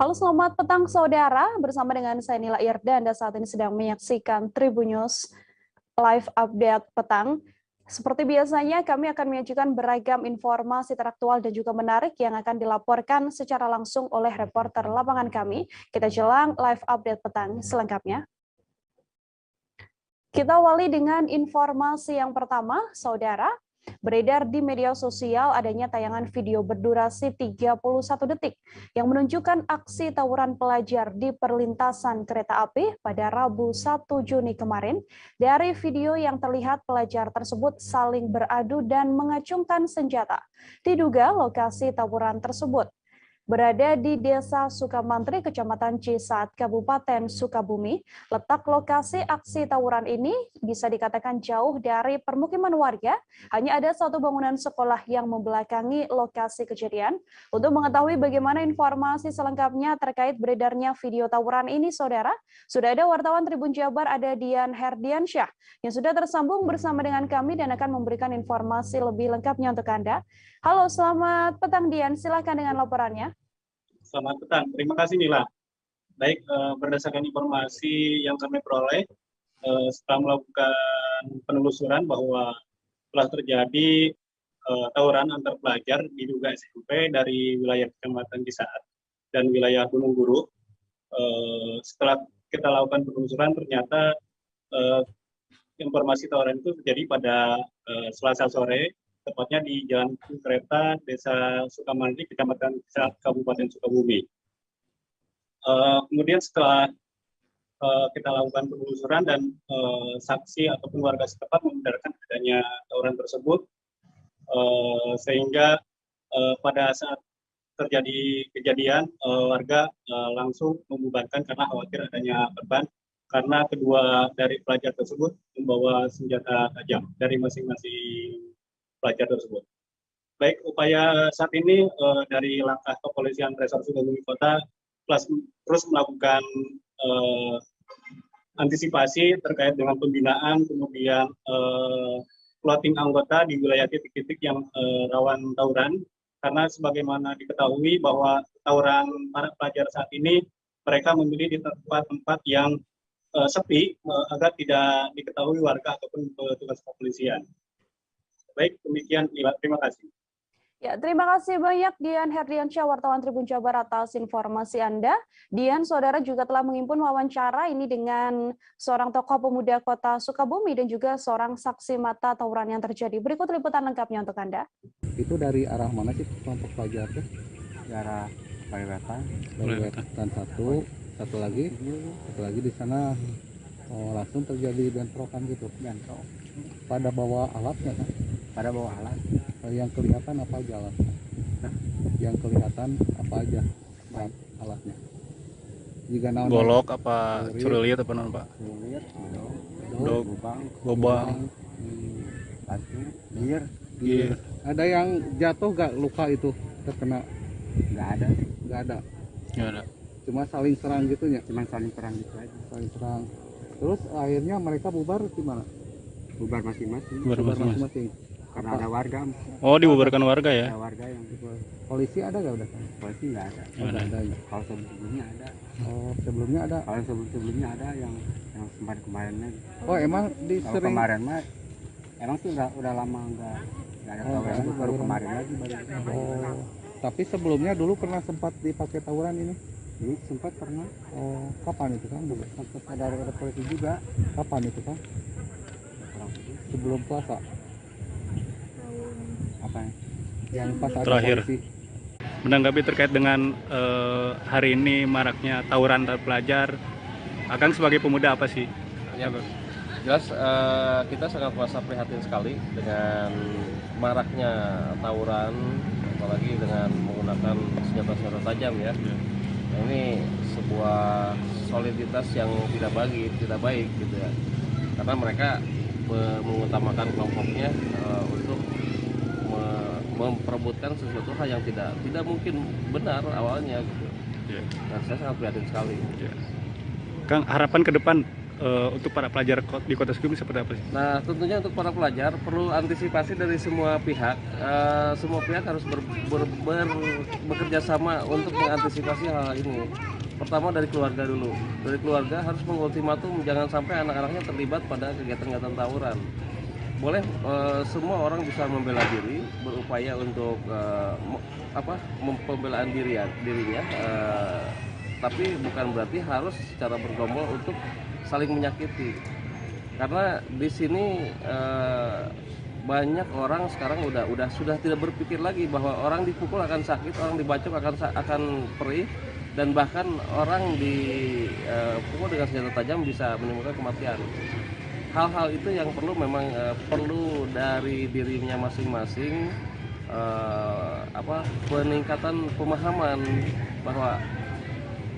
Halo, selamat petang saudara. Bersama dengan saya Nila Irda, Anda saat ini sedang menyaksikan Tribun News Live Update Petang. Seperti biasanya, kami akan menyajikan beragam informasi teraktual dan juga menarik yang akan dilaporkan secara langsung oleh reporter lapangan kami. Kita jelang Live Update Petang selengkapnya. Kita awali dengan informasi yang pertama, saudara. Beredar di media sosial adanya tayangan video berdurasi 31 detik yang menunjukkan aksi tawuran pelajar di perlintasan kereta api pada Rabu 1 Juni kemarin. Dari video yang terlihat pelajar tersebut saling beradu dan mengacungkan senjata. Diduga lokasi tawuran tersebut berada di Desa Sukamantri, Kecamatan Cisaat, Kabupaten Sukabumi. Letak lokasi aksi tawuran ini bisa dikatakan jauh dari permukiman warga. Hanya ada satu bangunan sekolah yang membelakangi lokasi kejadian. Untuk mengetahui bagaimana informasi selengkapnya terkait beredarnya video tawuran ini, saudara, sudah ada wartawan Tribun Jabar, ada Dian Herdiansyah, yang sudah tersambung bersama dengan kami dan akan memberikan informasi lebih lengkapnya untuk Anda. Halo, selamat petang Dian, silakan dengan laporannya. Selamat petang, terima kasih Nila. Baik, berdasarkan informasi yang kami peroleh, setelah melakukan penelusuran bahwa telah terjadi tawuran antar pelajar diduga SMP dari wilayah Kecamatan Cisaat dan wilayah Gunung Guru. Setelah kita lakukan penelusuran, ternyata informasi tawuran itu terjadi pada Selasa sore, tepatnya di Jalan Kereta Desa Sukamantri, Kecamatan Cisaat, Kabupaten Sukabumi. Kemudian setelah kita lakukan penelusuran dan saksi ataupun warga setempat membenarkan adanya tawuran tersebut, sehingga pada saat terjadi kejadian warga langsung membubarkan karena khawatir adanya korban, karena kedua dari pelajar tersebut membawa senjata tajam dari masing-masing pelajar tersebut. Baik, upaya saat ini dari langkah kepolisian Resor Sukabumi Kota terus melakukan antisipasi terkait dengan pembinaan, kemudian plotting anggota di wilayah titik-titik yang rawan tawuran, karena sebagaimana diketahui bahwa tawuran para pelajar saat ini mereka memilih di tempat-tempat yang sepi agar tidak diketahui warga ataupun petugas kepolisian. Baik, demikian Nila, terima kasih. Ya, terima kasih banyak Dian Herdiansyah, wartawan Tribun Jabar atas informasi Anda. Dian, saudara juga telah mengimpun wawancara ini dengan seorang tokoh pemuda kota Sukabumi dan juga seorang saksi mata tawuran yang terjadi. Berikut liputan lengkapnya untuk Anda. Itu dari arah mana sih kelompok pelajar tuh? Di arah Pariwetan. Pariwetan satu lagi di sana. Langsung terjadi bentrokan gitu. Bentrok. Pada bawa alatnya kan? Pada bawah alat. Yang kelihatan apa aja alatnya? Nah. Yang kelihatan apa aja alatnya? Jika golok apa curulit apa non Pak? Curulit, Dog, gobang, batu, gear. Ada yang jatuh gak luka itu terkena? Nggak ada. nggak ada. Cuma saling serang gitu ya? Cuma saling serang gitu aja. Saling serang. Terus akhirnya mereka bubar gimana? Bubar masing-masing. Bubar masing-masing. Karena ada warga. Oh, dibubarkan warga ya? Ada warga yang polisi ada gak udah kan? polisi nggak ada. Nggak ada. Kalau sebelumnya ada. Oh, sebelumnya ada. Kalau sebelumnya ada yang kemarinnya. Oh, emang Kalau kemarin mah emang sih udah lama nggak ada tawuran, itu baru kemarin lagi baru. Oh, tapi sebelumnya dulu pernah sempat dipakai tawuran ini? Ini sempat pernah. Oh, kapan itu kan? Sempat ada polisi juga. Kapan itu kan? Sebelum puasa. Apa ya? Yang pas ada Terakhir. polisi. Menanggapi terkait dengan hari ini maraknya tawuran antar pelajar, Akang sebagai pemuda apa sih? Ya, jelas kita sangat merasa prihatin sekali dengan maraknya tawuran, apalagi dengan menggunakan senjata-senjata tajam ya. Nah, ini sebuah soliditas yang tidak baik gitu ya, karena mereka mengutamakan kelompoknya untuk memperebutkan sesuatu hal yang tidak mungkin benar awalnya gitu. Dan saya sangat prihatin sekali. Kang, harapan ke depan untuk para pelajar di Kota Sukabumi seperti apa sih? Nah, tentunya untuk para pelajar perlu antisipasi dari semua pihak. Semua pihak harus bekerja sama untuk mengantisipasi hal ini. Pertama dari keluarga dulu. Dari keluarga harus mengultimatum jangan sampai anak-anaknya terlibat pada kegiatan-kegiatan tawuran. Boleh semua orang bisa membela diri, berupaya untuk pembelaan dirinya, tapi bukan berarti harus secara bergerombol untuk saling menyakiti. Karena di sini banyak orang sekarang sudah tidak berpikir lagi bahwa orang dipukul akan sakit, orang dibacok akan perih, dan bahkan orang dipukul dengan senjata tajam bisa menimbulkan kematian. Hal-hal itu yang memang perlu dari dirinya masing-masing, peningkatan pemahaman bahwa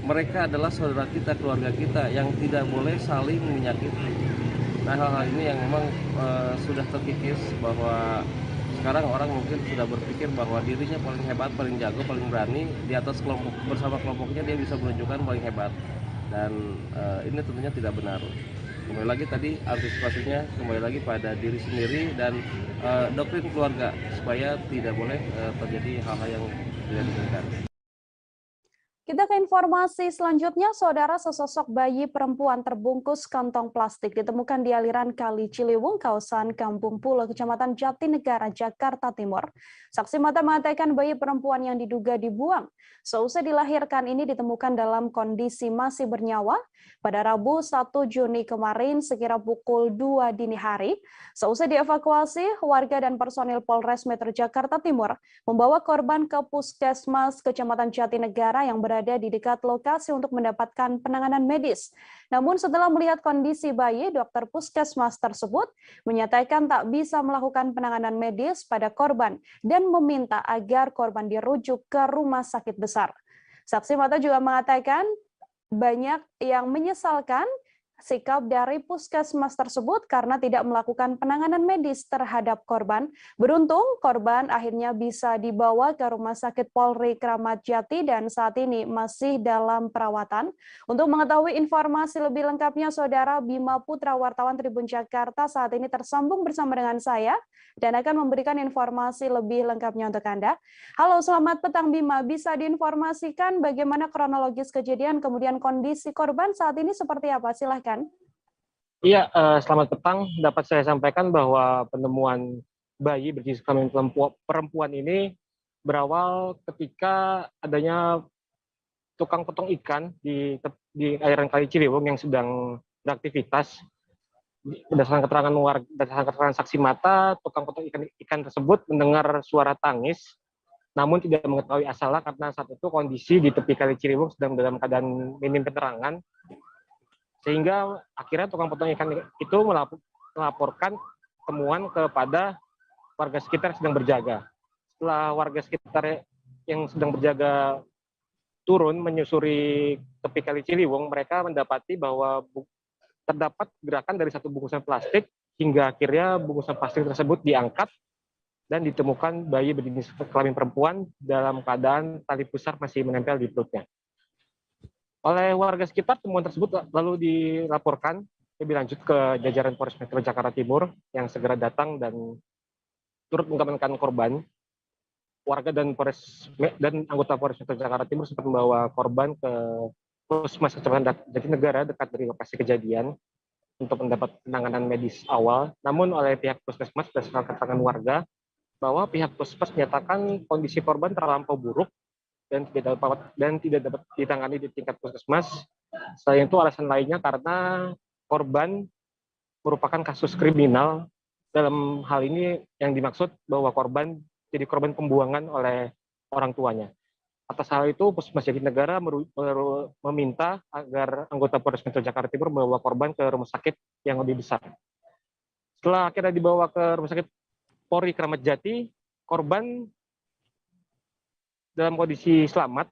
mereka adalah saudara kita, keluarga kita yang tidak boleh saling menyakiti. Nah, hal-hal ini yang memang sudah terkikis, bahwa sekarang orang mungkin sudah berpikir bahwa dirinya paling hebat, paling jago, paling berani, di atas bersama kelompoknya dia bisa menunjukkan paling hebat, dan ini tentunya tidak benar. Kembali lagi tadi antisipasinya kembali lagi pada diri sendiri dan doktrin keluarga supaya tidak boleh terjadi hal-hal yang tidak diinginkan. Kita ke informasi selanjutnya, saudara, sesosok bayi perempuan terbungkus kantong plastik ditemukan di aliran Kali Ciliwung, kawasan Kampung Pulo, Kecamatan Jatinegara, Jakarta Timur. Saksi mata mengatakan bayi perempuan yang diduga dibuang seusai dilahirkan ini ditemukan dalam kondisi masih bernyawa pada Rabu 1 Juni kemarin sekira pukul 2 dini hari. Seusai dievakuasi, warga dan personil Polres Metro Jakarta Timur membawa korban ke Puskesmas Kecamatan Jatinegara yang berada di dekat lokasi untuk mendapatkan penanganan medis. Namun setelah melihat kondisi bayi, dokter Puskesmas tersebut menyatakan tak bisa melakukan penanganan medis pada korban dan meminta agar korban dirujuk ke rumah sakit besar. Saksi mata juga mengatakan banyak yang menyesalkan sikap dari Puskesmas tersebut karena tidak melakukan penanganan medis terhadap korban. Beruntung, korban akhirnya bisa dibawa ke Rumah Sakit Polri Kramat Jati dan saat ini masih dalam perawatan. Untuk mengetahui informasi lebih lengkapnya, Saudara Bima Putra, wartawan Tribun Jakarta, saat ini tersambung bersama dengan saya dan akan memberikan informasi lebih lengkapnya untuk Anda. Halo, selamat petang Bima. Bisa diinformasikan bagaimana kronologis kejadian, kemudian kondisi korban saat ini seperti apa? Silahkan. Iya, selamat petang. Dapat saya sampaikan bahwa penemuan bayi berjenis kelamin perempuan ini berawal ketika adanya tukang potong ikan di aliran Kali Ciliwung yang sedang beraktivitas. Berdasarkan keterangan saksi mata, tukang potong ikan tersebut mendengar suara tangis, namun tidak mengetahui asalnya karena saat itu kondisi di tepi Kali Ciliwung sedang dalam keadaan minim penerangan. Sehingga akhirnya tukang potong ikan itu melaporkan temuan kepada warga sekitar yang sedang berjaga. Setelah warga sekitar yang sedang berjaga turun menyusuri tepi Kali Ciliwung, mereka mendapati bahwa terdapat gerakan dari satu bungkusan plastik hingga akhirnya bungkusan plastik tersebut diangkat dan ditemukan bayi berjenis kelamin perempuan dalam keadaan tali pusar masih menempel di perutnya. Oleh warga sekitar, temuan tersebut lalu dilaporkan lebih lanjut ke jajaran Polres Metro Jakarta Timur yang segera datang dan turut mengamankan korban. Warga dan anggota Polres Metro Jakarta Timur sempat membawa korban ke Puskesmas Kecamatan Jatinegara dekat dari lokasi kejadian untuk mendapat penanganan medis awal. Namun oleh pihak Puskesmas berdasarkan keterangan warga bahwa pihak Puskesmas menyatakan kondisi korban terlampau buruk dan tidak dapat ditangani di tingkat Puskesmas. Selain itu alasan lainnya karena korban merupakan kasus kriminal. Dalam hal ini yang dimaksud bahwa korban jadi korban pembuangan oleh orang tuanya. Atas hal itu Puskesmas Jatinegara meminta agar anggota Polres Metro Jakarta Timur membawa korban ke rumah sakit yang lebih besar. Setelah akhirnya dibawa ke rumah sakit Polri Kramat Jati, korban dalam kondisi selamat.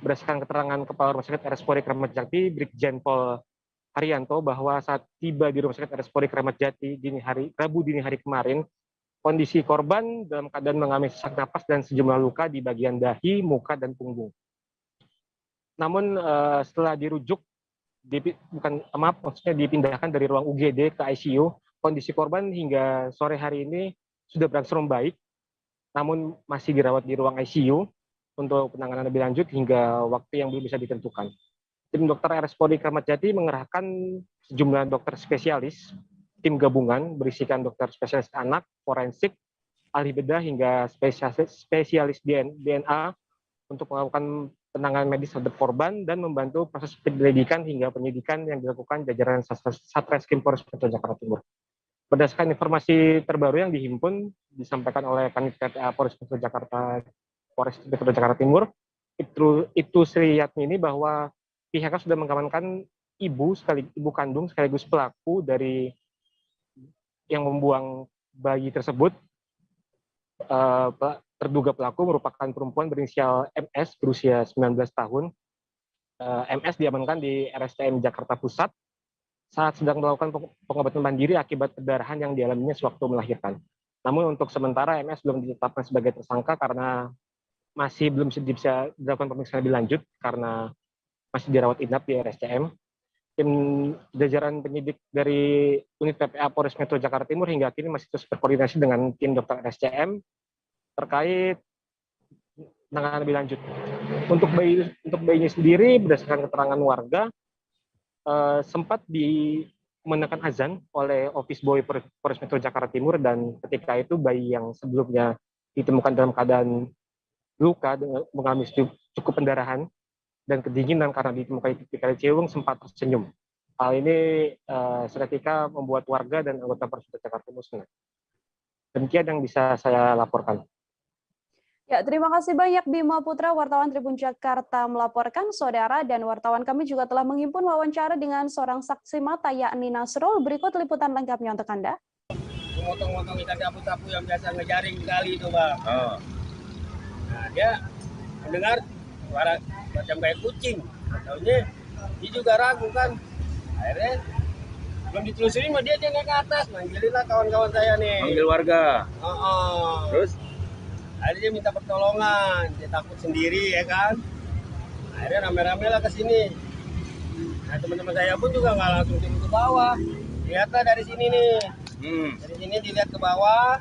Berdasarkan keterangan Kepala Rumah Sakit RS Polri Kramat Jati, Brigjen Pol Haryanto, bahwa saat tiba di Rumah Sakit RS Polri Kramat Jati Rabu dini hari kemarin, kondisi korban dalam keadaan mengalami sesak napas dan sejumlah luka di bagian dahi, muka, dan punggung. Namun setelah dirujuk maksudnya dipindahkan dari ruang UGD ke ICU. Kondisi korban hingga sore hari ini sudah berangsur membaik, namun masih dirawat di ruang ICU untuk penanganan lebih lanjut hingga waktu yang belum bisa ditentukan. Tim dokter RSPOD Kramat Jati mengerahkan sejumlah dokter spesialis, tim gabungan berisikan dokter spesialis anak, forensik, ahli bedah hingga spesialis DNA untuk melakukan penanganan medis terhadap korban dan membantu proses penyelidikan hingga penyidikan yang dilakukan jajaran Satreskrim Polres Metro Jakarta Timur. Berdasarkan informasi terbaru yang dihimpun disampaikan oleh Kanit PPA Polres Metro Jakarta Timur, itu Sri Yatmini, bahwa pihaknya sudah mengamankan ibu kandung sekaligus pelaku dari yang membuang bayi tersebut. Terduga pelaku merupakan perempuan berinisial MS berusia 19 tahun. MS diamankan di RSCM Jakarta Pusat saat sedang melakukan pengobatan mandiri akibat perdarahan yang dialaminya sewaktu melahirkan. Namun untuk sementara MS belum ditetapkan sebagai tersangka karena masih belum bisa dilakukan pemeriksaan lebih lanjut karena masih dirawat inap di RSCM. Tim jajaran penyidik dari unit PPA Polres Metro Jakarta Timur hingga kini masih terus berkoordinasi dengan tim dokter RSCM terkait penanganan lebih lanjut. Untuk bayinya sendiri, berdasarkan keterangan warga, sempat dimenangkan azan oleh Office Boy Polres Metro Jakarta Timur, dan ketika itu bayi yang sebelumnya ditemukan dalam keadaan luka mengalami cukup pendarahan dan kedinginan karena ditemukan di kali Ciliwung sempat tersenyum. Hal ini seketika membuat warga dan anggota Polres Metro Jakarta Timur senang. Demikian yang bisa saya laporkan. Ya, terima kasih banyak Bima Putra, wartawan Tribun Jakarta melaporkan, saudara, dan wartawan kami juga telah menghimpun wawancara dengan seorang saksi mata yakni Nasrul. Berikut liputan lengkapnya untuk Anda. Motong-motong ikan sapu-sapu yang biasa ngejaring kali itu, Bang. Oh. Nah, dia mendengar suara macam kayak kucing. Tahunya dia juga ragu kan. Akhirnya belum ditelusuri mah dia naik ke atas, manggilin lah kawan-kawan saya nih. Manggil warga. Terus akhirnya dia minta pertolongan, dia takut sendiri ya kan. Akhirnya rame-rame lah ke sini. Nah, teman-teman saya pun juga nggak langsung turun ke bawah. Lihatlah dari sini nih. Dari sini dilihat ke bawah,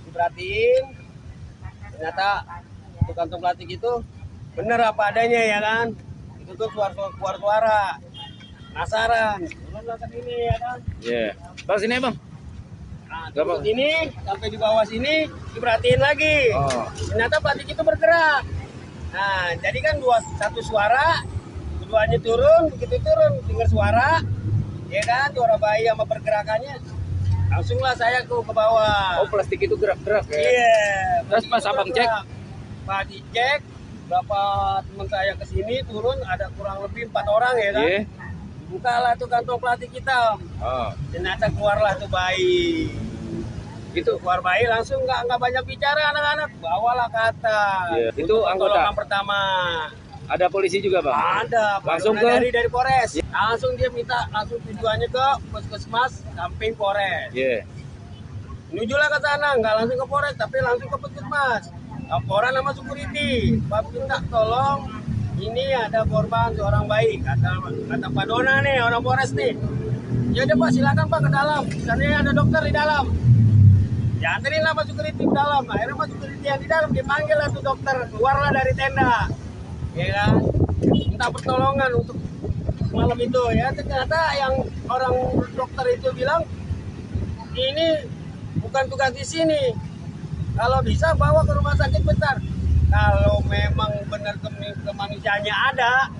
diperhatiin. Ternyata itu kantong plastik itu bener apa adanya ya kan. Itu tuh keluar suara. Penasaran, turunlah ke sini ya kan. Iya. Bang sini Bang. Nah, turun ini sampai di bawah sini diperhatiin lagi. Ternyata plastik itu bergerak. Nah, jadi kan satu suara, keduanya turun, begitu turun dengar suara, ya kan, suara bayi sama pergerakannya. Langsunglah saya ke bawah. Oh, plastik itu gerak-gerak ya? Iya. Terus pas abang cek? Pas dicek, berapa teman saya ke sini turun, ada kurang lebih 4 orang ya kan. Yeah. Bukalah tuh kantong plastik hitam. Ternyata keluarlah tuh bayi. Itu keluar bayi langsung nggak banyak bicara anak-anak, bawalah ke atas. Yeah. Itu anggota pertama. Ada polisi juga Bang? Ada. Langsung dari Polres. Yeah. Langsung dia minta langsung tujuannya ke Puskesmas samping Polres. Iya. Yeah. Menujulah ke sana, nggak langsung ke Polres tapi langsung ke Puskesmas. Laporan sama security, Pak minta tolong, ini ada korban seorang bayi, kata Pak Dona nih, orang Polres nih. Ya udah Pak, silakan Pak ke dalam, karena ada dokter di dalam. Ya anterin lah Pak security ke dalam. Akhirnya Pak security yang di dalam dipanggil lah tuh dokter, keluarlah dari tenda, ya kan? Minta pertolongan untuk malam itu ya. Ternyata yang orang dokter itu bilang ini bukan tugas di sini. Kalau bisa bawa ke rumah sakit besar. Kalau memang benar kemanusiaannya ada.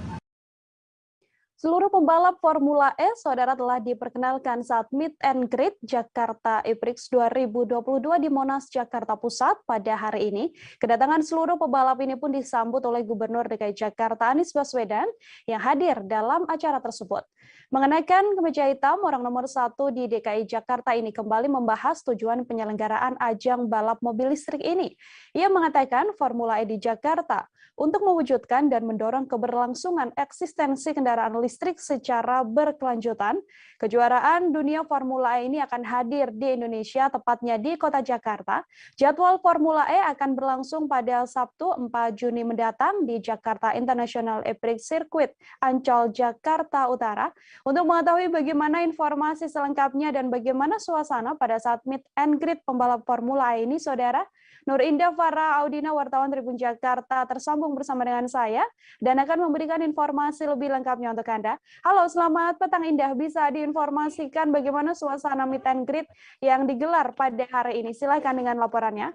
Seluruh pembalap Formula E, saudara, telah diperkenalkan saat Meet and Greet Jakarta E-Prix 2022 di Monas, Jakarta Pusat pada hari ini. Kedatangan seluruh pembalap ini pun disambut oleh Gubernur DKI Jakarta Anies Baswedan yang hadir dalam acara tersebut. Mengenakan kemeja hitam, orang nomor 1 di DKI Jakarta ini kembali membahas tujuan penyelenggaraan ajang balap mobil listrik ini. Ia mengatakan Formula E di Jakarta untuk mewujudkan dan mendorong keberlangsungan eksistensi kendaraan listrik secara berkelanjutan. Kejuaraan dunia Formula E ini akan hadir di Indonesia, tepatnya di Kota Jakarta. Jadwal Formula E akan berlangsung pada Sabtu 4 Juni mendatang di Jakarta International E-Prix Circuit, Ancol, Jakarta Utara. Untuk mengetahui bagaimana informasi selengkapnya dan bagaimana suasana pada saat meet and greet pembalap Formula E ini, Saudara, Nur Indah Farah Audina, wartawan Tribun Jakarta, tersambung bersama dengan saya dan akan memberikan informasi lebih lengkapnya untuk Anda. Halo, selamat petang Indah. Bisa diinformasikan bagaimana suasana meet and greet yang digelar pada hari ini? Silakan dengan laporannya.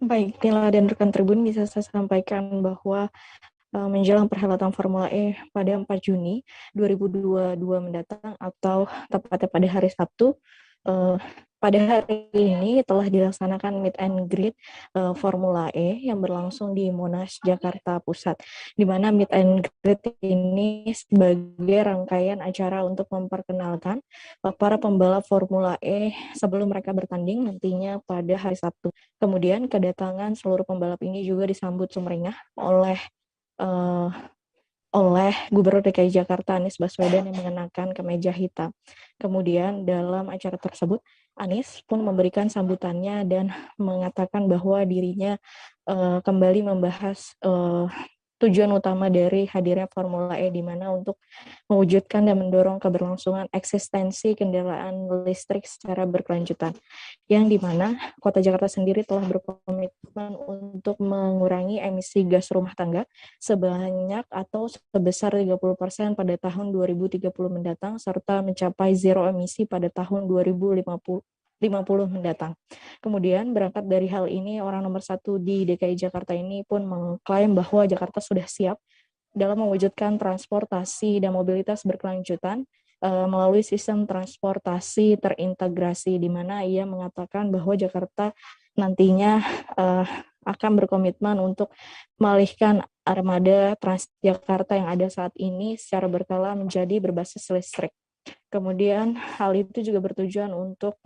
Baik, Nila dan rekan Tribun, bisa saya sampaikan bahwa menjelang perhelatan Formula E pada 4 Juni 2022 mendatang atau tepatnya pada hari Sabtu, pada hari ini telah dilaksanakan meet and greet Formula E yang berlangsung di Monas, Jakarta Pusat, di mana meet and greet ini sebagai rangkaian acara untuk memperkenalkan para pembalap Formula E sebelum mereka bertanding nantinya pada hari Sabtu. Kemudian kedatangan seluruh pembalap ini juga disambut sumringah oleh Gubernur DKI Jakarta Anies Baswedan yang mengenakan kemeja hitam. Kemudian dalam acara tersebut Anies pun memberikan sambutannya dan mengatakan bahwa dirinya kembali membahas tujuan utama dari hadirnya Formula E, di mana untuk mewujudkan dan mendorong keberlangsungan eksistensi kendaraan listrik secara berkelanjutan, yang di mana Kota Jakarta sendiri telah berkomitmen untuk mengurangi emisi gas rumah tangga sebanyak atau sebesar 30% pada tahun 2030 mendatang, serta mencapai zero emisi pada tahun 2050 mendatang. Kemudian berangkat dari hal ini, orang nomor 1 di DKI Jakarta ini pun mengklaim bahwa Jakarta sudah siap dalam mewujudkan transportasi dan mobilitas berkelanjutan melalui sistem transportasi terintegrasi, di mana ia mengatakan bahwa Jakarta nantinya akan berkomitmen untuk mengalihkan armada Transjakarta yang ada saat ini secara berkala menjadi berbasis listrik. Kemudian hal itu juga bertujuan untuk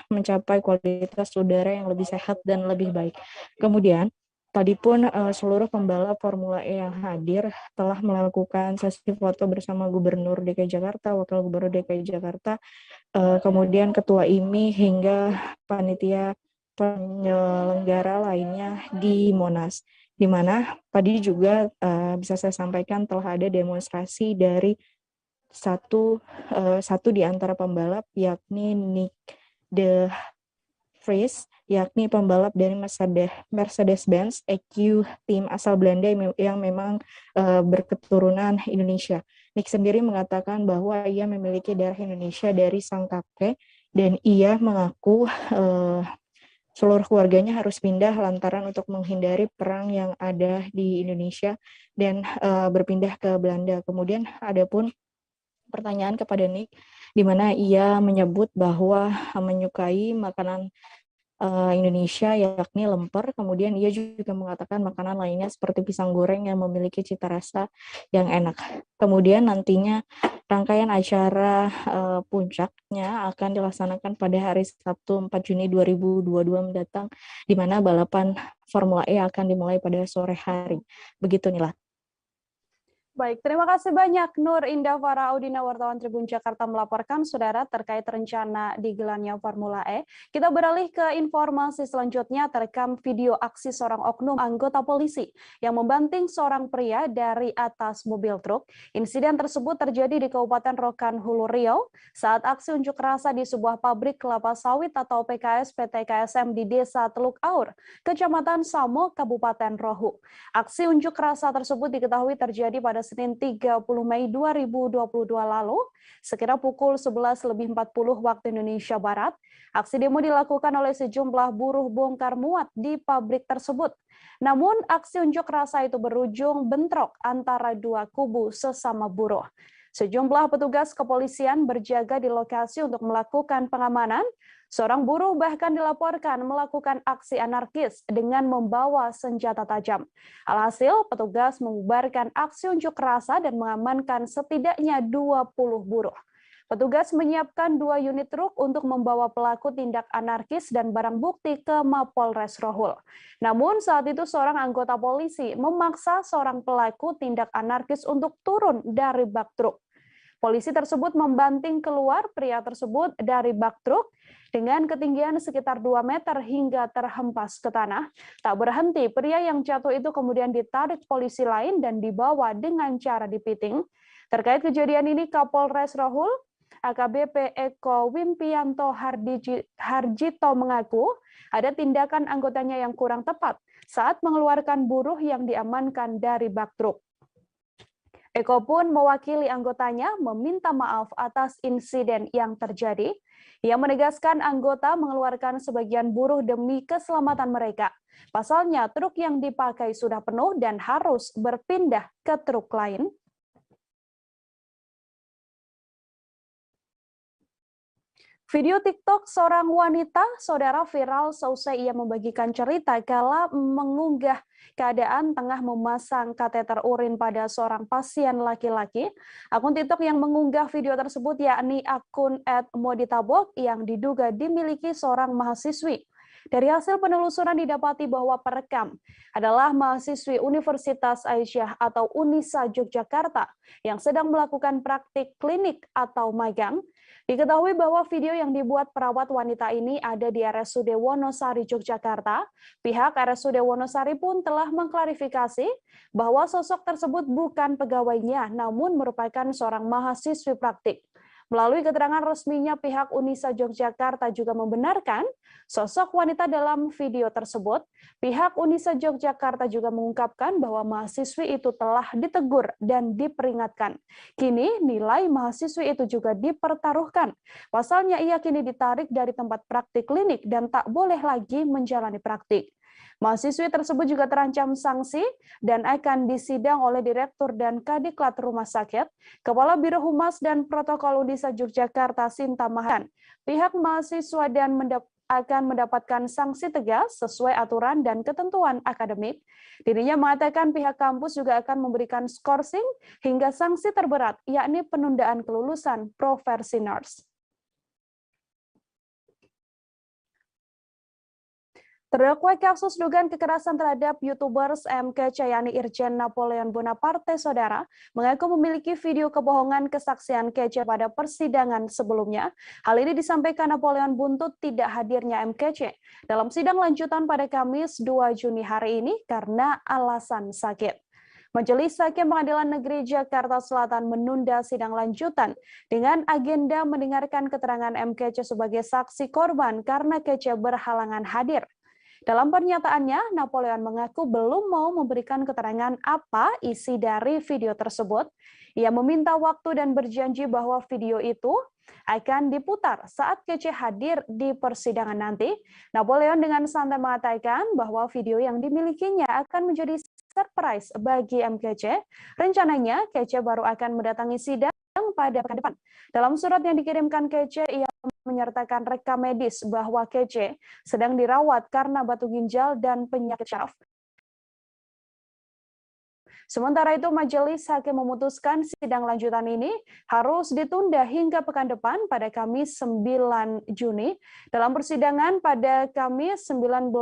mencapai kualitas udara yang lebih sehat dan lebih baik. Kemudian tadi pun seluruh pembalap Formula E yang hadir telah melakukan sesi foto bersama Gubernur DKI Jakarta, Wakil Gubernur DKI Jakarta, kemudian Ketua IMI hingga panitia penyelenggara lainnya di Monas, di mana tadi juga bisa saya sampaikan telah ada demonstrasi dari satu di antara pembalap, yakni Nick de Vries, yakni pembalap dari Mercedes-Benz EQ tim asal Belanda yang memang berketurunan Indonesia. Nick sendiri mengatakan bahwa ia memiliki darah Indonesia dari sang kakek, dan ia mengaku seluruh keluarganya harus pindah lantaran untuk menghindari perang yang ada di Indonesia dan berpindah ke Belanda. Kemudian ada pun pertanyaan kepada Nick, di mana ia menyebut bahwa menyukai makanan Indonesia, yakni lemper. Kemudian ia juga mengatakan makanan lainnya seperti pisang goreng yang memiliki cita rasa yang enak. Kemudian nantinya rangkaian acara puncaknya akan dilaksanakan pada hari Sabtu 4 Juni 2022 mendatang, di mana balapan Formula E akan dimulai pada sore hari. Begitu, Nila. Baik, terima kasih banyak Nur Indah Farah Audina, wartawan Tribun Jakarta, melaporkan Saudara terkait rencana digelarnya Formula E. Kita beralih ke informasi selanjutnya. Terekam video aksi seorang oknum anggota polisi yang membanting seorang pria dari atas mobil truk. Insiden tersebut terjadi di Kabupaten Rokan Hulu, Riau saat aksi unjuk rasa di sebuah pabrik kelapa sawit atau PKS PT KSM di Desa Teluk Aur, Kecamatan Samo, Kabupaten Rohu. Aksi unjuk rasa tersebut diketahui terjadi pada Senin 30 Mei 2022 lalu, sekira pukul 11.40 waktu Indonesia Barat. Aksi demo dilakukan oleh sejumlah buruh bongkar muat di pabrik tersebut. Namun, aksi unjuk rasa itu berujung bentrok antara dua kubu sesama buruh. Sejumlah petugas kepolisian berjaga di lokasi untuk melakukan pengamanan. Seorang buruh bahkan dilaporkan melakukan aksi anarkis dengan membawa senjata tajam. Alhasil, petugas membubarkan aksi unjuk rasa dan mengamankan setidaknya 20 buruh. Petugas menyiapkan 2 unit truk untuk membawa pelaku tindak anarkis dan barang bukti ke Mapolres Rohul. Namun saat itu seorang anggota polisi memaksa seorang pelaku tindak anarkis untuk turun dari bak truk. Polisi tersebut membanting keluar pria tersebut dari bak truk dengan ketinggian sekitar 2 meter hingga terhempas ke tanah. Tak berhenti, pria yang jatuh itu kemudian ditarik polisi lain dan dibawa dengan cara dipiting. Terkait kejadian ini, Kapolres Rohul AKBP Eko Wimpianto Harjito mengaku ada tindakan anggotanya yang kurang tepat saat mengeluarkan buruh yang diamankan dari bak truk. Eko pun mewakili anggotanya meminta maaf atas insiden yang terjadi. Ia menegaskan anggota mengeluarkan sebagian buruh demi keselamatan mereka. Pasalnya, truk yang dipakai sudah penuh dan harus berpindah ke truk lain. Video TikTok seorang wanita, saudara, viral seusai ia membagikan cerita kala mengunggah keadaan tengah memasang kateter urin pada seorang pasien laki-laki. Akun TikTok yang mengunggah video tersebut yakni akun @moditabok yang diduga dimiliki seorang mahasiswi. Dari hasil penelusuran didapati bahwa perekam adalah mahasiswi Universitas Aisyah atau Unisa Yogyakarta yang sedang melakukan praktik klinik atau magang. Diketahui bahwa video yang dibuat perawat wanita ini ada di RSUD Wonosari, Yogyakarta. Pihak RSUD Wonosari pun telah mengklarifikasi bahwa sosok tersebut bukan pegawainya, namun merupakan seorang mahasiswi praktik. Melalui keterangan resminya, pihak Unisa Yogyakarta juga membenarkan sosok wanita dalam video tersebut. Pihak Unisa Yogyakarta juga mengungkapkan bahwa mahasiswi itu telah ditegur dan diperingatkan. Kini nilai mahasiswi itu juga dipertaruhkan. Pasalnya ia kini ditarik dari tempat praktik klinik dan tak boleh lagi menjalani praktik. Mahasiswi tersebut juga terancam sanksi dan akan disidang oleh Direktur dan Kadiklat Rumah Sakit, Kepala Biro Humas dan Protokol Unisa Yogyakarta Sinta Mahan. Pihak mahasiswa dan akan mendapatkan sanksi tegas sesuai aturan dan ketentuan akademik. Dirinya mengatakan pihak kampus juga akan memberikan skorsing hingga sanksi terberat, yakni penundaan kelulusan profesi nurse. Terdakwa kasus dugaan kekerasan terhadap YouTubers MKC yakni Irjen Napoleon Bonaparte Saudara mengaku memiliki video kebohongan kesaksian KC pada persidangan sebelumnya. Hal ini disampaikan Napoleon buntut tidak hadirnya MKC dalam sidang lanjutan pada Kamis 2 Juni hari ini karena alasan sakit. Majelis Hakim Pengadilan Negeri Jakarta Selatan menunda sidang lanjutan dengan agenda mendengarkan keterangan MKC sebagai saksi korban karena KC berhalangan hadir. Dalam pernyataannya, Napoleon mengaku belum mau memberikan keterangan apa isi dari video tersebut. Ia meminta waktu dan berjanji bahwa video itu akan diputar saat KC hadir di persidangan nanti. Napoleon dengan santai mengatakan bahwa video yang dimilikinya akan menjadi surprise bagi MKC. Rencananya, KC baru akan mendatangi sidang pada pekan depan. Dalam surat yang dikirimkan KC, ia menyertakan rekam medis bahwa KC sedang dirawat karena batu ginjal dan penyakit syaraf. Sementara itu, Majelis Hakim memutuskan sidang lanjutan ini harus ditunda hingga pekan depan pada Kamis 9 Juni. Dalam persidangan pada Kamis 19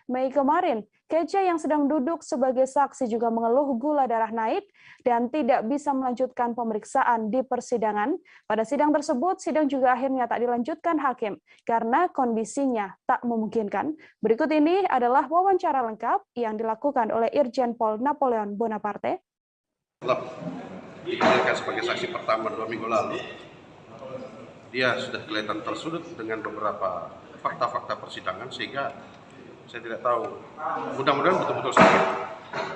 Mei kemarin, KC yang sedang duduk sebagai saksi juga mengeluh gula darah naik dan tidak bisa melanjutkan pemeriksaan di persidangan. Pada sidang tersebut, sidang juga akhirnya tak dilanjutkan hakim karena kondisinya tak memungkinkan. Berikut ini adalah wawancara lengkap yang dilakukan oleh Irjen Pol Napoleon Bonaparte. Telah dihadirkan sebagai saksi pertama 2 minggu lalu. Dia sudah kelihatan tersudut dengan beberapa fakta-fakta persidangan sehingga saya tidak tahu, mudah-mudahan betul-betul sakit.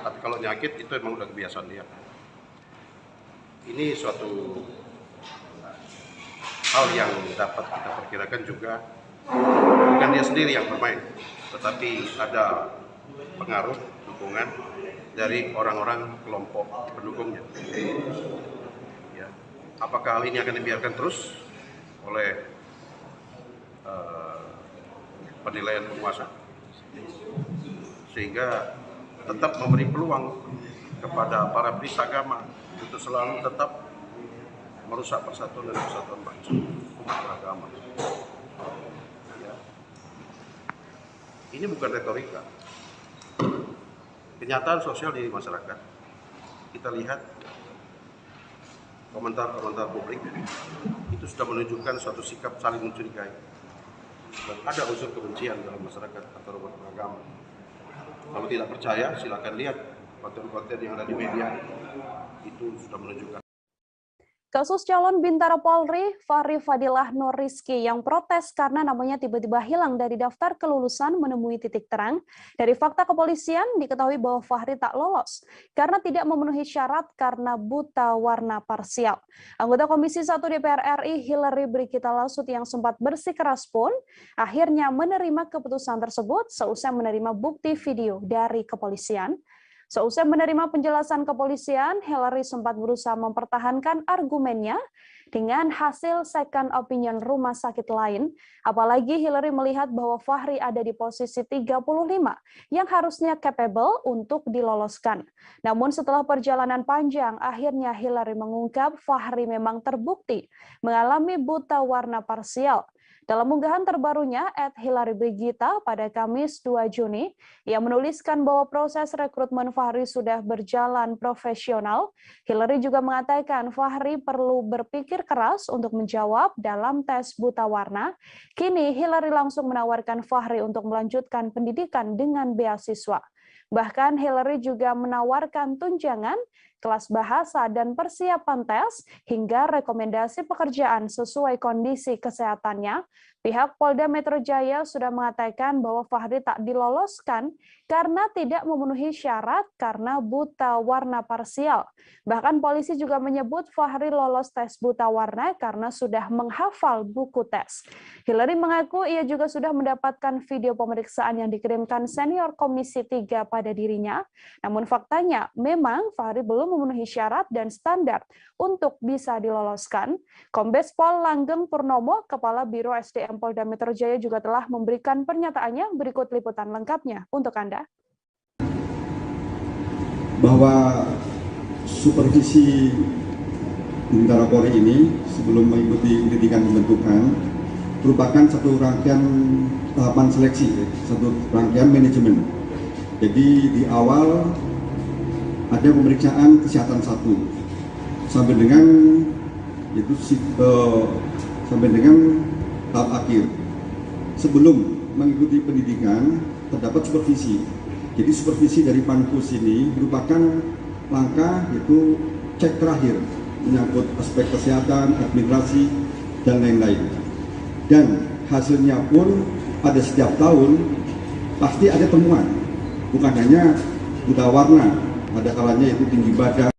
Tapi kalau nyakit itu memang udah kebiasaan dia. Ini suatu hal yang dapat kita perkirakan juga bukan dia sendiri yang bermain, tetapi ada pengaruh dukungan dari orang-orang kelompok pendukungnya. Ya. Apakah hal ini akan dibiarkan terus oleh penilaian penguasa? Sehingga tetap memberi peluang kepada para penista agama untuk selalu tetap merusak persatuan dan kesatuan bangsa umat beragama. Ya. Ini bukan retorika. Kenyataan sosial di masyarakat. Kita lihat komentar-komentar publik itu sudah menunjukkan suatu sikap saling mencurigai dan ada unsur kebencian dalam masyarakat antara umat beragama. Kalau tidak percaya, silakan lihat konten-konten yang ada di media, itu sudah menunjukkan. Kasus calon Bintara Polri, Fahri Fadilah Nur Rizky yang protes karena namanya tiba-tiba hilang dari daftar kelulusan menemui titik terang. Dari fakta kepolisian diketahui bahwa Fahri tak lolos karena tidak memenuhi syarat karena buta warna parsial. Anggota Komisi 1 DPR RI Hillary Brigita Lasut yang sempat bersikeras pun akhirnya menerima keputusan tersebut seusai menerima bukti video dari kepolisian. Seusai menerima penjelasan kepolisian, Hillary sempat berusaha mempertahankan argumennya dengan hasil second opinion rumah sakit lain. Apalagi Hillary melihat bahwa Fahri ada di posisi 35 yang harusnya capable untuk diloloskan. Namun setelah perjalanan panjang, akhirnya Hillary mengungkap Fahri memang terbukti mengalami buta warna parsial. Dalam unggahan terbarunya, @Hillary Brigita pada Kamis 2 Juni, ia menuliskan bahwa proses rekrutmen Fahri sudah berjalan profesional. Hillary juga mengatakan Fahri perlu berpikir keras untuk menjawab dalam tes buta warna. Kini Hillary langsung menawarkan Fahri untuk melanjutkan pendidikan dengan beasiswa. Bahkan Hillary juga menawarkan tunjangan, kelas bahasa dan persiapan tes, hingga rekomendasi pekerjaan sesuai kondisi kesehatannya. Pihak Polda Metro Jaya sudah mengatakan bahwa Fahri tak diloloskan karena tidak memenuhi syarat karena buta warna parsial. Bahkan polisi juga menyebut Fahri lolos tes buta warna karena sudah menghafal buku tes. Hillary mengaku ia juga sudah mendapatkan video pemeriksaan yang dikirimkan senior Komisi 3 pada dirinya. Namun faktanya memang Fahri belum memenuhi syarat dan standar untuk bisa diloloskan. Kombes Pol Langgeng Purnomo, Kepala Biro SDM Polda Metro Jaya juga telah memberikan pernyataannya. Berikut liputan lengkapnya untuk Anda. Bahwa supervisi Bintara Polri ini sebelum mengikuti pendidikan pembentukan merupakan satu rangkaian tahapan seleksi, satu rangkaian manajemen. Jadi di awal ada pemeriksaan kesehatan satu sampai dengan itu sampai dengan tahap akhir. Sebelum mengikuti pendidikan terdapat supervisi. Jadi supervisi dari Panpus ini merupakan langkah itu cek terakhir menyangkut aspek kesehatan, administrasi dan lain-lain. Dan hasilnya pun pada setiap tahun pasti ada temuan. Bukan hanya buta warna, ada kalanya itu tinggi badan.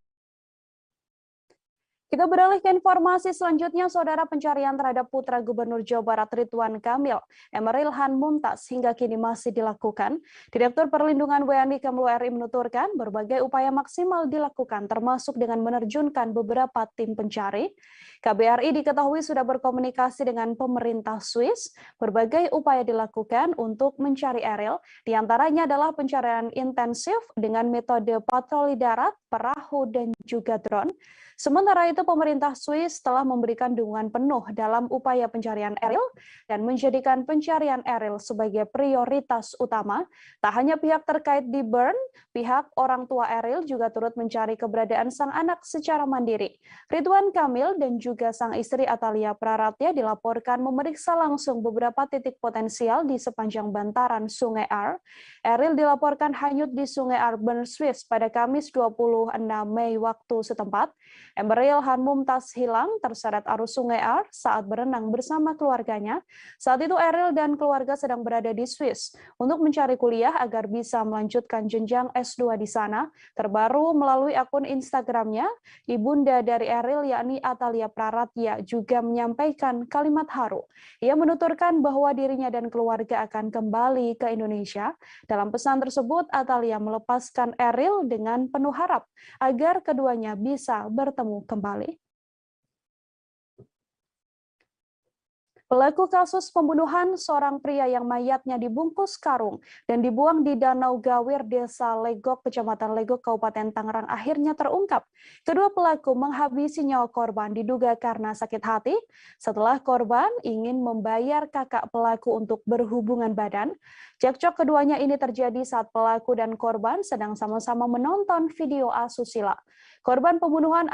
Kita beralih ke informasi selanjutnya, Saudara. Pencarian terhadap putra Gubernur Jawa Barat Ridwan Kamil, Emeril Han Mumtaz, hingga kini masih dilakukan. Direktur Perlindungan WNI Kemlu RI menuturkan berbagai upaya maksimal dilakukan, termasuk dengan menerjunkan beberapa tim pencari. KBRI diketahui sudah berkomunikasi dengan pemerintah Swiss. Berbagai upaya dilakukan untuk mencari Eril, diantaranya adalah pencarian intensif dengan metode patroli darat, perahu, dan juga drone. Sementara itu, pemerintah Swiss telah memberikan dukungan penuh dalam upaya pencarian Eril dan menjadikan pencarian Eril sebagai prioritas utama. Tak hanya pihak terkait di Bern, pihak orang tua Eril juga turut mencari keberadaan sang anak secara mandiri. Ridwan Kamil dan juga sang istri Atalia Praratya dilaporkan memeriksa langsung beberapa titik potensial di sepanjang bantaran Sungai Ar. Eril dilaporkan hanyut di Sungai Ar, Bern, Swiss pada Kamis 26 Mei waktu setempat. Emeril Han Mumtaz hilang terseret arus Sungai Ar saat berenang bersama keluarganya. Saat itu Eril dan keluarga sedang berada di Swiss untuk mencari kuliah agar bisa melanjutkan jenjang S2 di sana. Terbaru melalui akun Instagramnya, ibunda dari Eril yakni Atalia Praratya juga menyampaikan kalimat haru. Ia menuturkan bahwa dirinya dan keluarga akan kembali ke Indonesia. Dalam pesan tersebut, Atalia melepaskan Eril dengan penuh harap agar keduanya bisa bertemu kembali. Pelaku kasus pembunuhan seorang pria yang mayatnya dibungkus karung dan dibuang di Danau Gawir, Desa Legok, Kecamatan Legok, Kabupaten Tangerang akhirnya terungkap. Kedua pelaku menghabisi nyawa korban diduga karena sakit hati setelah korban ingin membayar kakak pelaku untuk berhubungan badan. Cekcok keduanya ini terjadi saat pelaku dan korban sedang sama-sama menonton video asusila. Korban pembunuhan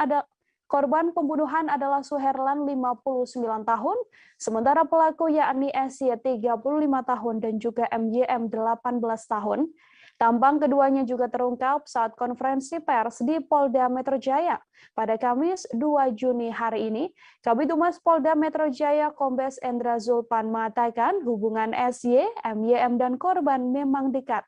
adalah Suherlan 59 tahun, sementara pelaku yakni SY 35 tahun dan juga MYM 18 tahun. Tampang keduanya juga terungkap saat konferensi pers di Polda Metro Jaya. Pada Kamis 2 Juni hari ini, Kabid Humas Polda Metro Jaya Kombes Endra Zulpan mengatakan hubungan SY, MYM, dan korban memang dekat.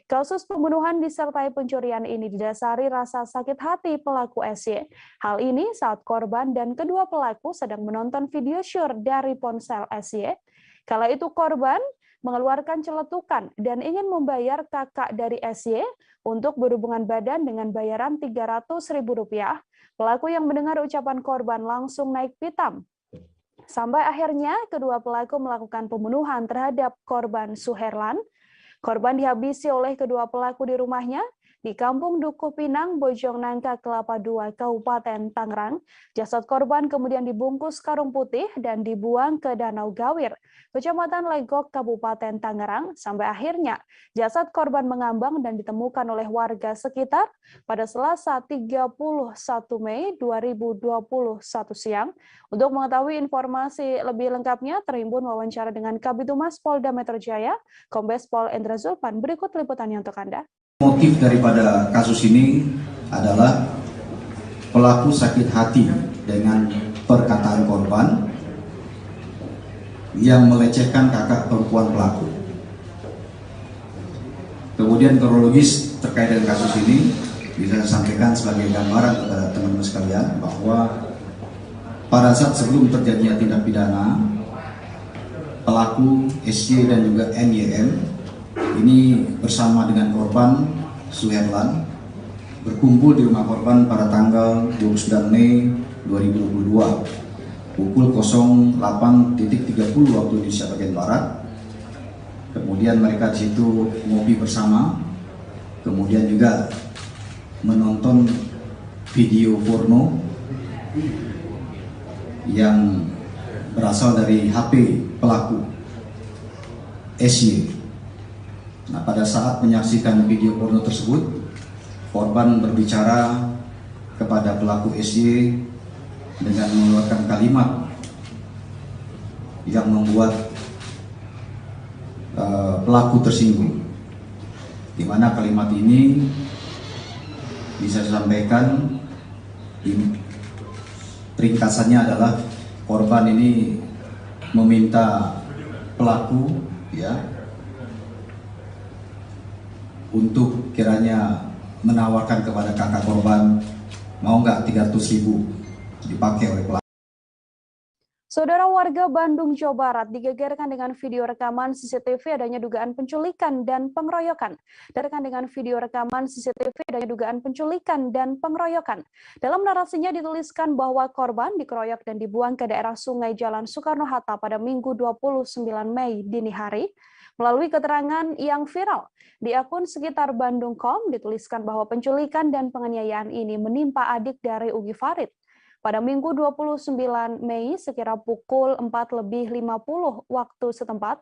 Kasus pembunuhan disertai pencurian ini didasari rasa sakit hati pelaku SY. Hal ini saat korban dan kedua pelaku sedang menonton video syur dari ponsel SY. Kala itu korban mengeluarkan celetukan dan ingin membayar kakak dari SY untuk berhubungan badan dengan bayaran Rp300.000. Pelaku yang mendengar ucapan korban langsung naik pitam. Sampai akhirnya kedua pelaku melakukan pembunuhan terhadap korban Suherlan. Korban dihabisi oleh kedua pelaku di rumahnya di Kampung Dukuh Pinang, Bojong Nangka, Kelapa II, Kabupaten Tangerang. Jasad korban kemudian dibungkus karung putih dan dibuang ke Danau Gawir, Kecamatan Legok, Kabupaten Tangerang, sampai akhirnya jasad korban mengambang dan ditemukan oleh warga sekitar pada Selasa 31 Mei 2021 siang. Untuk mengetahui informasi lebih lengkapnya, terhimpun wawancara dengan Kabid Humas Polda Metro Jaya, Kombes Pol Endra Zulpan. Berikut liputannya untuk Anda. Motif daripada kasus ini adalah pelaku sakit hati dengan perkataan korban yang melecehkan kakak perempuan pelaku. Kemudian kronologis terkait dengan kasus ini bisa saya sampaikan sebagai gambaran kepada teman-teman sekalian bahwa pada saat sebelum terjadinya tindak pidana, pelaku SY dan juga MYM ini bersama dengan korban Suherlan berkumpul di rumah korban pada tanggal 29 Mei 2022 pukul 08.30 waktu Indonesia bagian Barat. Kemudian mereka di situ ngopi bersama, kemudian juga menonton video porno yang berasal dari HP pelaku SY. Nah, pada saat menyaksikan video porno tersebut, korban berbicara kepada pelaku SY dengan mengeluarkan kalimat yang membuat pelaku tersinggung. Di mana kalimat ini bisa disampaikan, ringkasannya adalah korban ini meminta pelaku untuk kiranya menawarkan kepada kakak korban, mau nggak 300.000 dipakai oleh pelaku. Saudara warga Bandung, Jawa Barat digegerkan dengan video rekaman CCTV adanya dugaan penculikan dan pengeroyokan. Dalam narasinya dituliskan bahwa korban dikeroyok dan dibuang ke daerah Sungai Jalan Soekarno-Hatta pada Minggu 29 Mei dini hari. Melalui keterangan yang viral di akun sekitar Bandung.com dituliskan bahwa penculikan dan penganiayaan ini menimpa adik dari Ugi Farid. Pada Minggu 29 Mei sekira pukul 4.50 waktu setempat,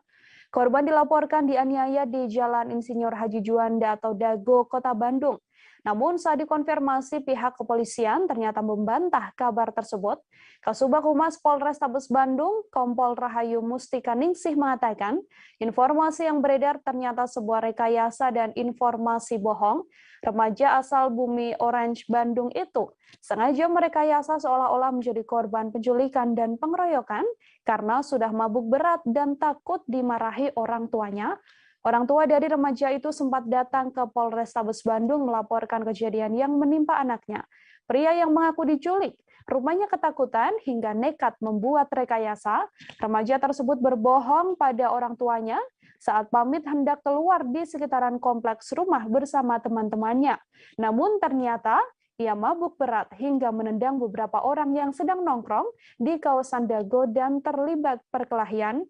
korban dilaporkan dianiaya di Jalan Insinyur Haji Juanda atau Dago, Kota Bandung. Namun saat dikonfirmasi pihak kepolisian ternyata membantah kabar tersebut. Kasubag Humas Polrestabes Bandung, Kompol Rahayu Mustika Ningsih mengatakan, informasi yang beredar ternyata sebuah rekayasa dan informasi bohong. Remaja asal Bumi Orange Bandung itu sengaja merekayasa seolah-olah menjadi korban penculikan dan pengeroyokan karena sudah mabuk berat dan takut dimarahi orang tuanya. Orang tua dari remaja itu sempat datang ke Polrestabes Bandung melaporkan kejadian yang menimpa anaknya. Pria yang mengaku diculik, rupanya ketakutan hingga nekat membuat rekayasa. Remaja tersebut berbohong pada orang tuanya saat pamit hendak keluar di sekitaran kompleks rumah bersama teman-temannya. Namun ternyata Ia mabuk berat hingga menendang beberapa orang yang sedang nongkrong di kawasan Dago dan terlibat perkelahian.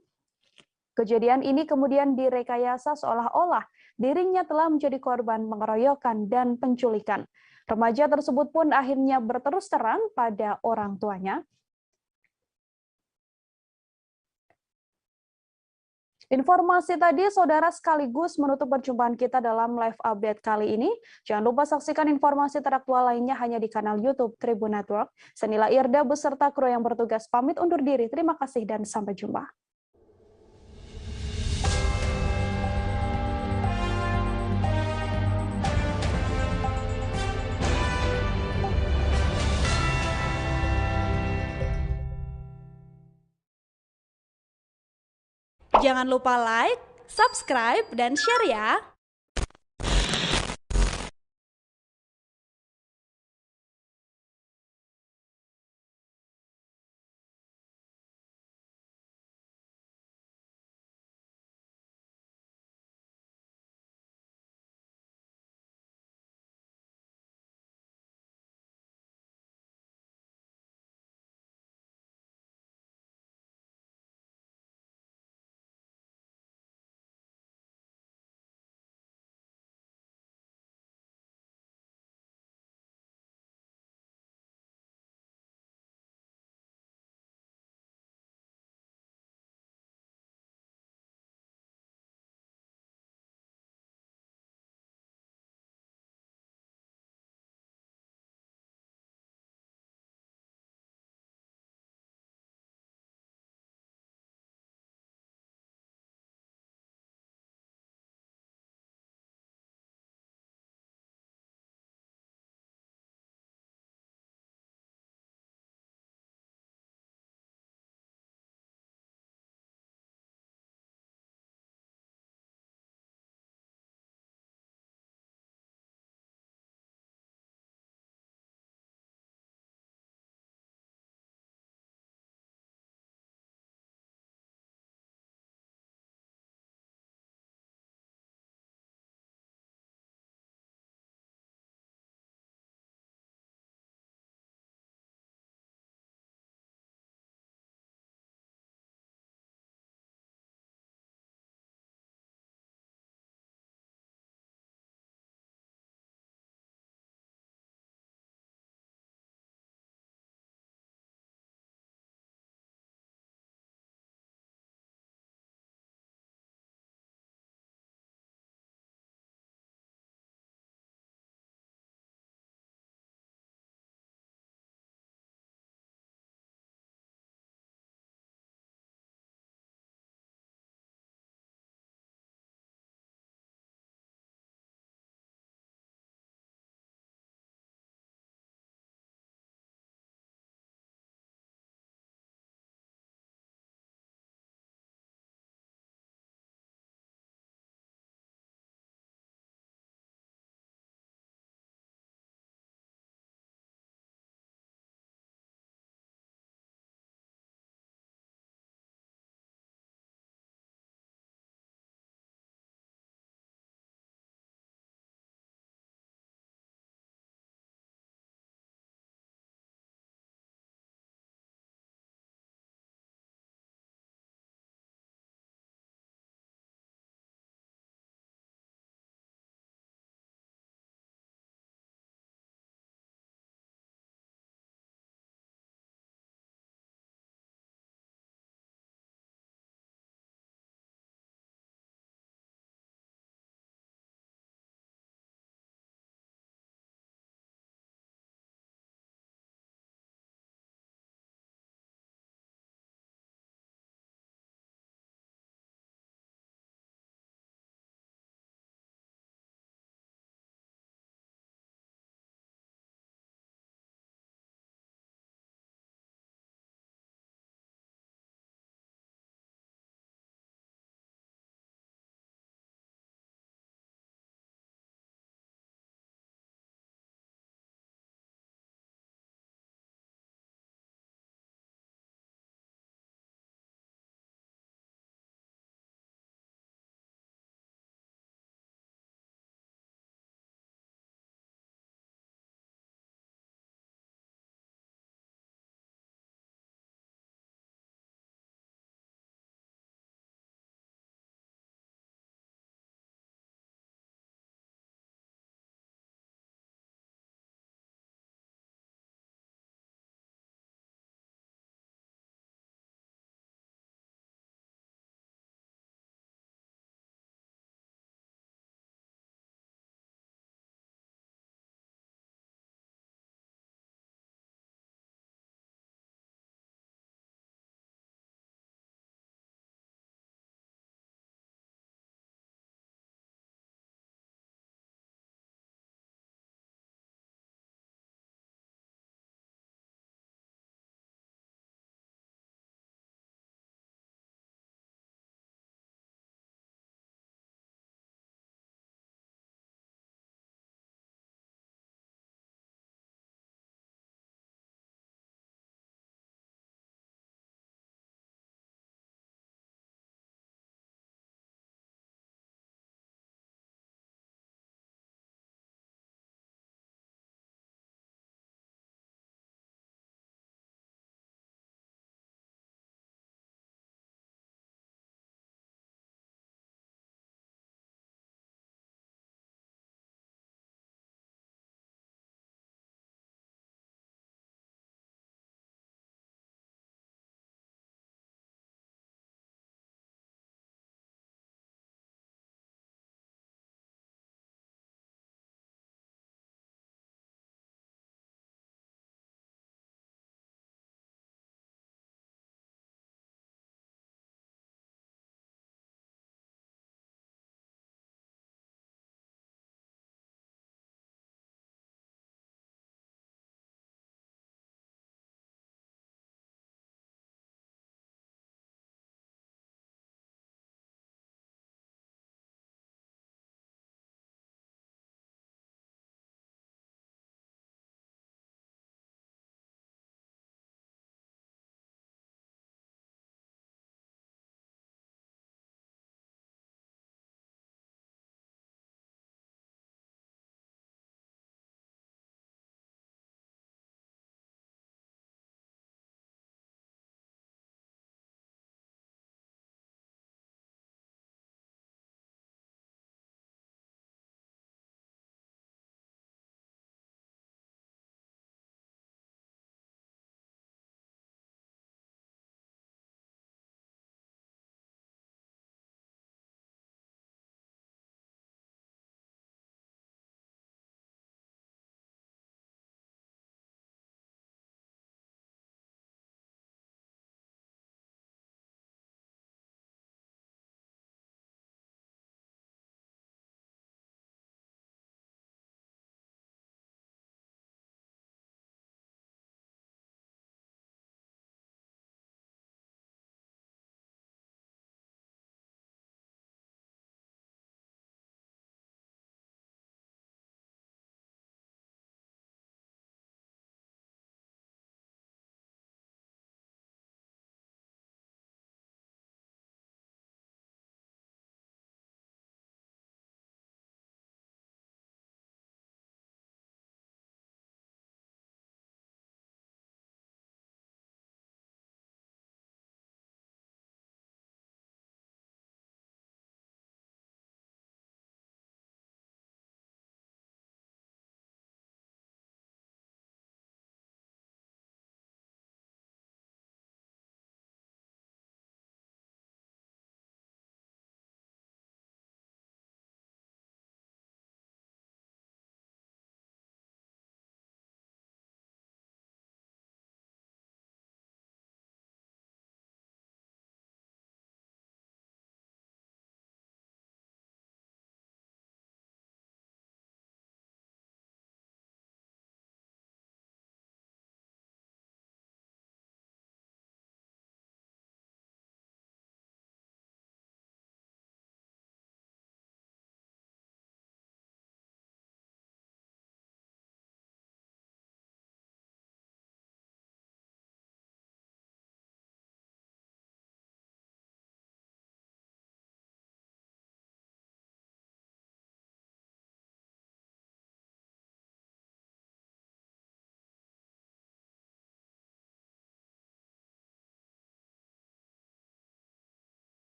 Kejadian ini kemudian direkayasa seolah-olah dirinya telah menjadi korban pengeroyokan dan penculikan. Remaja tersebut pun akhirnya berterus terang pada orang tuanya. Informasi tadi, saudara, sekaligus menutup perjumpaan kita dalam live update kali ini. Jangan lupa saksikan informasi teraktual lainnya hanya di kanal YouTube Tribun Network. Senila Irda beserta kru yang bertugas pamit undur diri. Terima kasih dan sampai jumpa. Jangan lupa like, subscribe, dan share ya!